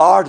8,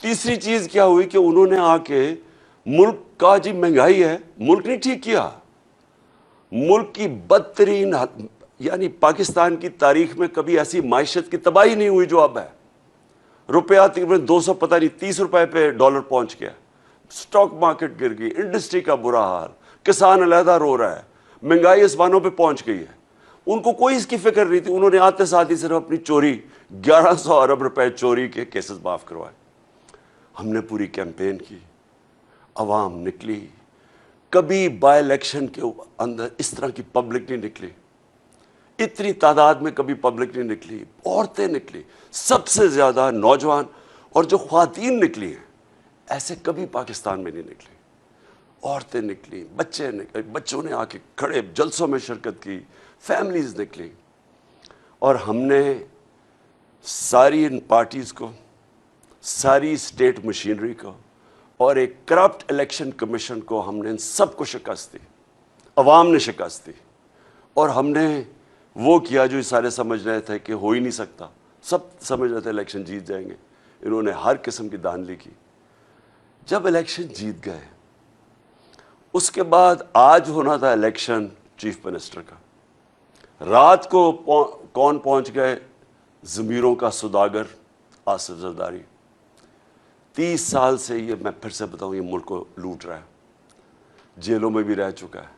تیسری چیز کیا ہوئی کہ انہوں نے آ کے ملک کا جی مہنگائی ہے، ملک نہیں ٹھیک کیا، ملک کی بدترین یعنی پاکستان کی تاریخ میں کبھی ایسی معیشت کی تباہی نہیں ہوئی جو اب ہے. روپیہ تقریباً 200 پتہ نہیں 30 روپے پہ ڈالر پہنچ گیا، سٹاک مارکیٹ گر گئی، انڈسٹری کا برا حال، کسان علیحدہ رو رہا ہے، مہنگائی آسمانوں پہ پہنچ گئی ہے. ان کو کوئی اس کی فکر نہیں تھی. انہوں نے آتے ساتھ ہی صرف اپنی چوری 1100 ارب روپے چوری کے کیسز معاف کروائے. ہم نے پوری کیمپین کی، عوام نکلی. کبھی بائی الیکشن کے اندر اس طرح کی پبلک نہیں نکلی، اتنی تعداد میں کبھی پبلک نہیں نکلی. عورتیں نکلی، سب سے زیادہ نوجوان اور جو خواتین نکلی ہیں ایسے کبھی پاکستان میں نہیں نکلی. عورتیں نکلی، بچوں نے آ کے کھڑے جلسوں میں شرکت کی، فیملیز نکلی. اور ہم نے ساری ان پارٹیز کو، ساری اسٹیٹ مشینری کو اور ایک کرپٹ الیکشن کمیشن کو، ہم نے ان سب کو شکست دی. عوام نے شکست دی. اور ہم نے وہ کیا جو سارے سمجھ رہے تھے کہ ہو ہی نہیں سکتا. سب سمجھ رہے تھے الیکشن جیت جائیں گے. انہوں نے ہر قسم کی دھاندلی کی. جب الیکشن جیت گئے، اس کے بعد آج ہونا تھا الیکشن چیف منسٹر کا. رات کو کون پہنچ گئے؟ ضمیروں کا سوداگر آصف زرداری. 30 سال سے یہ، میں پھر سے بتاؤں، یہ ملک کو لوٹ رہا ہے. جیلوں میں بھی رہ چکا ہے.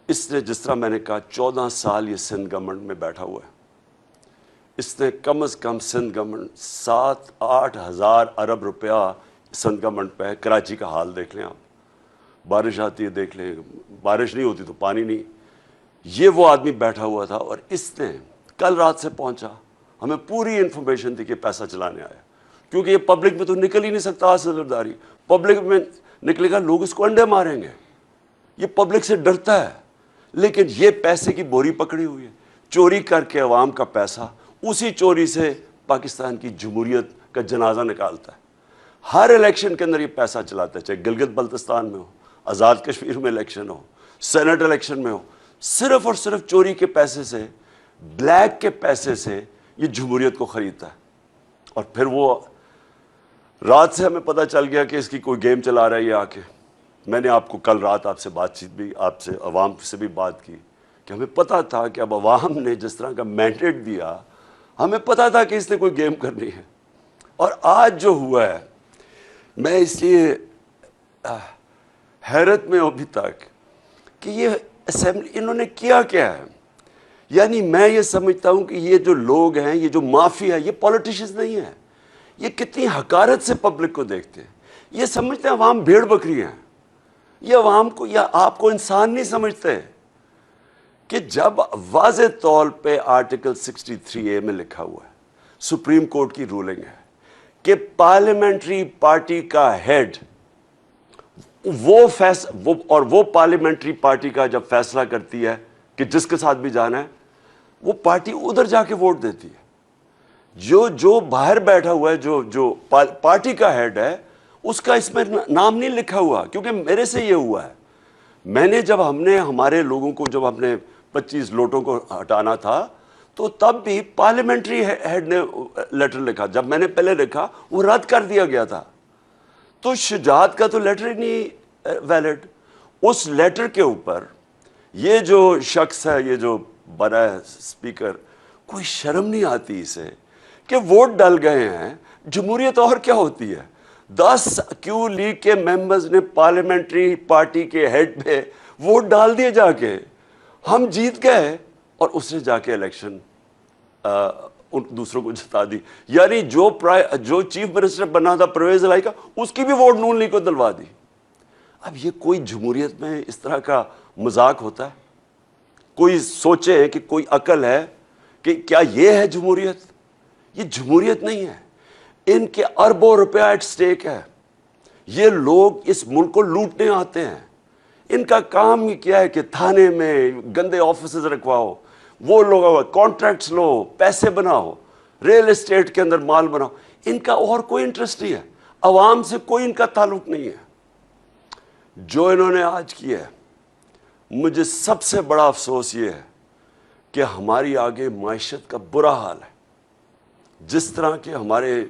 اس نے، جس طرح میں نے کہا، 14 سال یہ سندھ گورنمنٹ میں بیٹھا ہوا ہے. اس نے کم از کم سندھ گورنمنٹ 7-8 ہزار ارب روپیہ سندھ گورنمنٹ پہ ہے. کراچی کا حال دیکھ لیں آپ، بارش آتی ہے دیکھ لیں، بارش نہیں ہوتی تو پانی نہیں. یہ وہ آدمی بیٹھا ہوا تھا. اور اس نے کل رات سے پہنچا، ہمیں پوری انفارمیشن دی کہ پیسہ چلانے آیا. کیونکہ یہ پبلک میں تو نکل ہی نہیں سکتا. آصف زرداری پبلک میں نکلے گا، لوگ اس کو انڈے ماریں گے. یہ پبلک سے ڈرتا ہے. لیکن یہ پیسے کی بوری پکڑی ہوئی ہے، چوری کر کے عوام کا پیسہ، اسی چوری سے پاکستان کی جمہوریت کا جنازہ نکالتا ہے. ہر الیکشن کے اندر یہ پیسہ چلاتا ہے، چاہے گلگت بلتستان میں ہو، آزاد کشمیر میں الیکشن ہو، سینٹ الیکشن میں ہو. صرف اور صرف چوری کے پیسے سے، بلیک کے پیسے سے یہ جمہوریت کو خریدتا ہے. اور پھر وہ رات سے ہمیں پتہ چل گیا کہ اس کی کوئی گیم چلا رہا ہے یہ آ کے. میں نے آپ کو کل رات آپ سے بات چیت بھی، آپ سے، عوام سے بھی بات کی کہ ہمیں پتہ تھا کہ اب عوام نے جس طرح کا مینڈیٹ دیا، ہمیں پتہ تھا کہ اس نے کوئی گیم کرنی ہے. اور آج جو ہوا ہے، میں اس لیے حیرت میں ہوں ابھی تک کہ یہ اسمبلی انہوں نے کیا کیا ہے. یعنی میں یہ سمجھتا ہوں کہ یہ جو لوگ ہیں، یہ جو مافیا ہے، یہ پولیٹیشنز نہیں ہیں. یہ کتنی حقارت سے پبلک کو دیکھتے ہیں. یہ سمجھتے ہیں عوام بھیڑ بکری ہیں. یہ عوام کو یا آپ کو انسان نہیں سمجھتے کہ جب واضح طور پہ آرٹیکل 63A میں لکھا ہوا ہے، سپریم کورٹ کی رولنگ ہے کہ پارلیمنٹری پارٹی کا ہیڈ وہ پارلیمنٹری پارٹی کا جب فیصلہ کرتی ہے کہ جس کے ساتھ بھی جانا ہے، وہ پارٹی ادھر جا کے ووٹ دیتی ہے. جو باہر بیٹھا ہوا ہے، جو پارٹی کا ہیڈ ہے، اس کا اس میں نام نہیں لکھا ہوا. کیونکہ میرے سے یہ ہوا ہے، میں نے جب ہم نے ہمارے لوگوں کو، جب ہم نے 25 لوٹوں کو ہٹانا تھا، تو تب بھی پارلیمنٹری ہیڈ نے لیٹر لکھا. جب میں نے پہلے لکھا، وہ رد کر دیا گیا تھا. تو شجاعت کا تو لیٹر ہی نہیں ویلڈ. اس لیٹر کے اوپر یہ جو شخص ہے، یہ جو بنا ہے اسپیکر، کوئی شرم نہیں آتی اسے کہ ووٹ ڈل گئے ہیں. جمہوریت اور کیا ہوتی ہے؟ 10 کیو لیگ کے ممبرز نے پارلیمنٹری پارٹی کے ہیڈ پہ ووٹ ڈال دیے جا کے. ہم جیت گئے اور اس نے جا کے الیکشن ان دوسروں کو جتا دی. یعنی جو چیف منسٹر بنا تھا پرویز الہی کا، اس کی بھی ووٹ نون لیگ کو دلوا دی. اب یہ کوئی جمہوریت میں اس طرح کا مذاق ہوتا ہے؟ کوئی سوچے کہ کوئی عقل ہے کہ کیا یہ ہے جمہوریت؟ یہ جمہوریت نہیں ہے. ان کے اربوں روپیہ ایٹ سٹیک ہے. یہ لوگ اس ملک کو لوٹنے آتے ہیں. ان کا کام ہی کیا ہے کہ تھانے میں گندے آفیسز رکھواؤ، وہ لوگ کانٹریکٹس لو، پیسے بناؤ، ریل اسٹیٹ کے اندر مال بناؤ. ان کا اور کوئی انٹرسٹ نہیں ہے. عوام سے کوئی ان کا تعلق نہیں ہے. جو انہوں نے آج کیا ہے، مجھے سب سے بڑا افسوس یہ ہے کہ ہماری آگے معیشت کا برا حال ہے. جس طرح کے ہمارے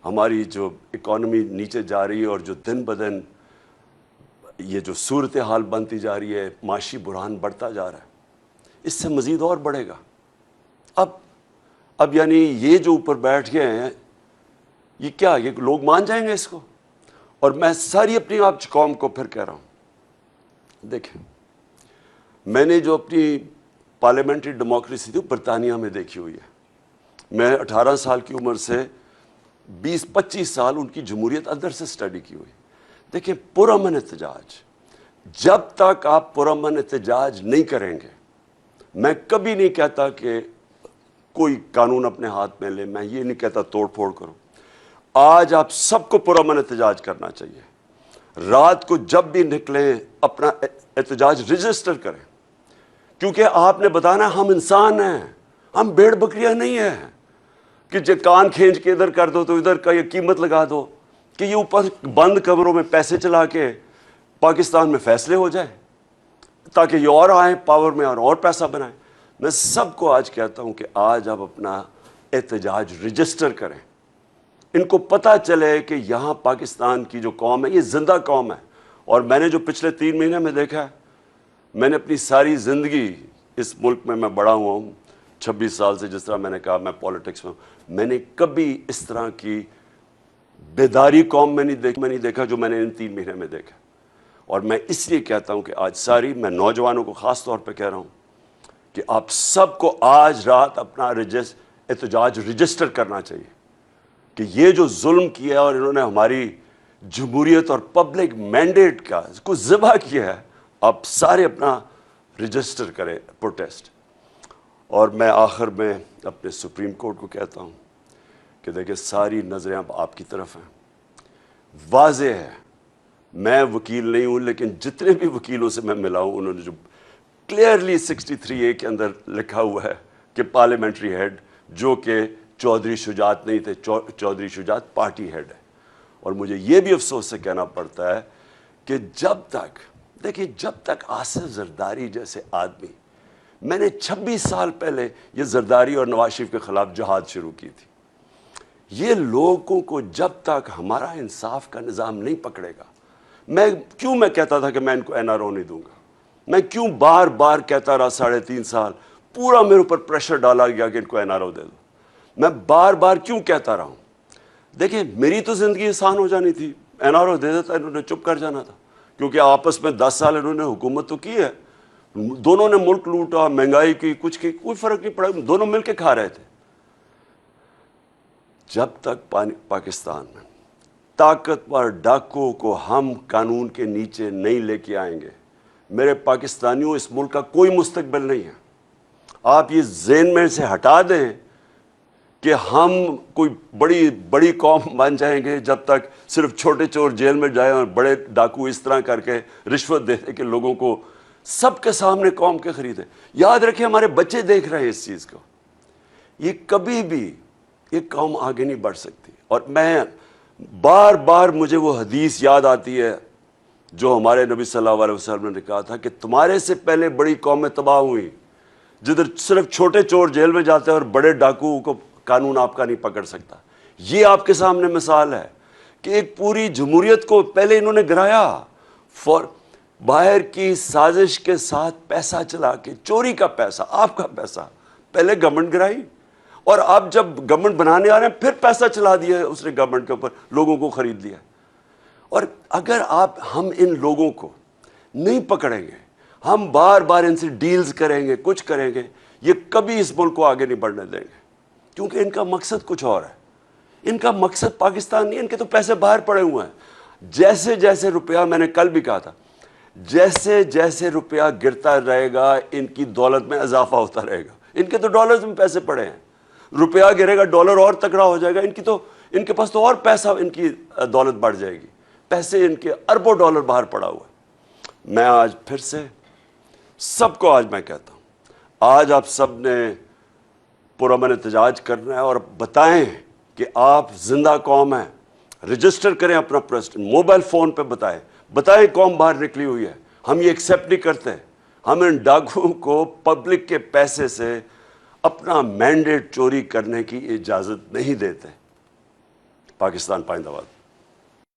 ہماری جو اکانومی نیچے جا رہی ہے اور جو دن بدن یہ جو صورتحال بنتی جا رہی ہے، معاشی بحران بڑھتا جا رہا ہے، اس سے مزید اور بڑھے گا۔ اب یعنی یہ جو اوپر بیٹھ گئے ہیں، یہ کیا، یہ لوگ مان جائیں گے اس کو؟ اور میں ساری اپنی آپ قوم کو پھر کہہ رہا ہوں، دیکھیں میں نے جو اپنی پارلیمنٹری ڈیموکریسی تھی برطانیہ میں دیکھی ہوئی ہے۔ میں 18 سال کی عمر سے 20-25 سال ان کی جمہوریت اندر سے سٹڈی کی ہوئی۔ دیکھیں پرامن احتجاج، جب تک آپ پرامن احتجاج نہیں کریں گے، میں کبھی نہیں کہتا کہ کوئی قانون اپنے ہاتھ میں لے، میں یہ نہیں کہتا توڑ پھوڑ کرو۔ آج آپ سب کو پرامن احتجاج کرنا چاہیے۔ رات کو جب بھی نکلیں اپنا احتجاج رجسٹر کریں، کیونکہ آپ نے بتانا ہم انسان ہیں، ہم بھیڑ بکریاں نہیں ہیں کہ جو کان کھینچ کے ادھر کر دو تو ادھر کا یہ قیمت لگا دو کہ یہ اوپر بند کمروں میں پیسے چلا کے پاکستان میں فیصلے ہو جائیں تاکہ یہ اور آئیں پاور میں اور پیسہ بنائیں۔ میں سب کو آج کہتا ہوں کہ آج آپ اپنا احتجاج رجسٹر کریں، ان کو پتہ چلے کہ یہاں پاکستان کی جو قوم ہے یہ زندہ قوم ہے۔ اور میں نے جو پچھلے 3 مہینے میں دیکھا ہے، میں نے اپنی ساری زندگی اس ملک میں بڑا ہوا ہوں 26 سال سے، جس طرح میں نے کہا میں پالیٹکس میں ہوں، میں نے کبھی اس طرح کی بیداری قوم میں نہیں دیکھا جو میں نے ان 3 مہینے میں دیکھا۔ اور میں اس لیے کہتا ہوں کہ آج میں نوجوانوں کو خاص طور پہ کہہ رہا ہوں کہ آپ سب کو آج رات اپنا احتجاج رجسٹر کرنا چاہیے کہ یہ جو ظلم کیا ہے اور انہوں نے ہماری جمہوریت اور پبلک مینڈیٹ کا کو ذبح کیا ہے، آپ سارے اپنا رجسٹر کریں پروٹیسٹ۔ اور میں آخر میں اپنے سپریم کورٹ کو کہتا ہوں کہ دیکھیں ساری نظریں اب آپ کی طرف ہیں۔ واضح ہے، میں وکیل نہیں ہوں لیکن جتنے بھی وکیلوں سے میں ملا ہوں انہوں نے جو کلیئرلی 63A کے اندر لکھا ہوا ہے کہ پارلیمنٹری ہیڈ جو کہ چودھری شجاعت نہیں تھے، چودھری شجاعت پارٹی ہیڈ ہے۔ اور مجھے یہ بھی افسوس سے کہنا پڑتا ہے کہ جب تک آصف زرداری جیسے آدمی، میں نے 26 سال پہلے یہ زرداری اور نواز شریف کے خلاف جہاد شروع کی تھی، یہ لوگوں کو جب تک ہمارا انصاف کا نظام نہیں پکڑے گا، میں کہتا تھا کہ میں ان کو NRO نہیں دوں گا، میں کیوں بار بار کہتا رہا 3.5 سال، پورا میرے اوپر پریشر ڈالا گیا کہ ان کو NRO دے دو، میں بار بار کیوں کہتا رہا ہوں؟ دیکھیں میری تو زندگی آسان ہو جانی تھی، NRO دے دیتا، انہوں نے چپ کر جانا تھا، کیونکہ آپس میں 10 سال انہوں نے حکومت تو کی ہے، دونوں نے ملک لوٹا، مہنگائی کی، کچھ کی، کوئی فرق نہیں پڑا، دونوں مل کے کھا رہے تھے۔ جب تک پاکستان میں طاقتور ڈاکو کو ہم قانون کے نیچے نہیں لے کے آئیں گے، میرے پاکستانیوں اس ملک کا کوئی مستقبل نہیں ہے۔ آپ یہ ذہن میں سے ہٹا دیں کہ ہم کوئی بڑی قوم بن جائیں گے جب تک صرف چھوٹے چور جیل میں جائیں اور بڑے ڈاکو اس طرح کر کے رشوت دے دیں کہ لوگوں کو سب کے سامنے قوم کے خریدیں۔ یاد رکھیں ہمارے بچے دیکھ رہے ہیں اس چیز کو، یہ کبھی بھی یہ قوم آگے نہیں بڑھ سکتی۔ اور میں بار بار مجھے وہ حدیث یاد آتی ہے جو ہمارے نبی صلی اللہ علیہ وسلم نے کہا تھا کہ تمہارے سے پہلے بڑی قومیں تباہ ہوئیں جدھر صرف چھوٹے چور جیل میں جاتے ہیں اور بڑے ڈاکو کو قانون آپ کا نہیں پکڑ سکتا۔ یہ آپ کے سامنے مثال ہے کہ ایک پوری جمہوریت کو پہلے انہوں نے گرایا، باہر کی سازش کے ساتھ پیسہ چلا کے، چوری کا پیسہ، آپ کا پیسہ، پہلے گورنمنٹ گرائی، اور اب جب گورنمنٹ بنانے آ رہے ہیں پھر پیسہ چلا دیا اس نے گورنمنٹ کے اوپر، لوگوں کو خرید لیا۔ اور اگر ہم ان لوگوں کو نہیں پکڑیں گے، ہم بار بار ان سے ڈیلز کریں گے، کچھ کریں گے، یہ کبھی اس ملک کو آگے نہیں بڑھنے دیں گے، کیونکہ ان کا مقصد کچھ اور ہے۔ ان کا مقصد پاکستان نہیں، ان کے تو پیسے باہر پڑے ہوئے ہیں۔ جیسے جیسے روپیہ، میں نے کل بھی کہا تھا، جیسے جیسے روپیہ گرتا رہے گا ان کی دولت میں اضافہ ہوتا رہے گا۔ ان کے تو ڈالرز میں پیسے پڑے ہیں، روپیہ گرے گا ڈالر اور تکڑا ہو جائے گا، ان کے پاس تو اور پیسہ، ان کی دولت بڑھ جائے گی، پیسے ان کے اربوں ڈالر باہر پڑا ہوا ہے۔ میں آج پھر سے سب کو میں کہتا ہوں، آج آپ سب نے پرامن احتجاج کرنا ہے اور بتائیں کہ آپ زندہ قوم ہیں، رجسٹر کریں اپنا پریزیڈنٹ، موبائل فون پہ بتائیں قوم باہر نکلی ہوئی ہے، ہم یہ ایکسیپٹ نہیں کرتے، ہم ان ڈاکوؤں کو پبلک کے پیسے سے اپنا مینڈیٹ چوری کرنے کی اجازت نہیں دیتے۔ پاکستان پائندہ باد.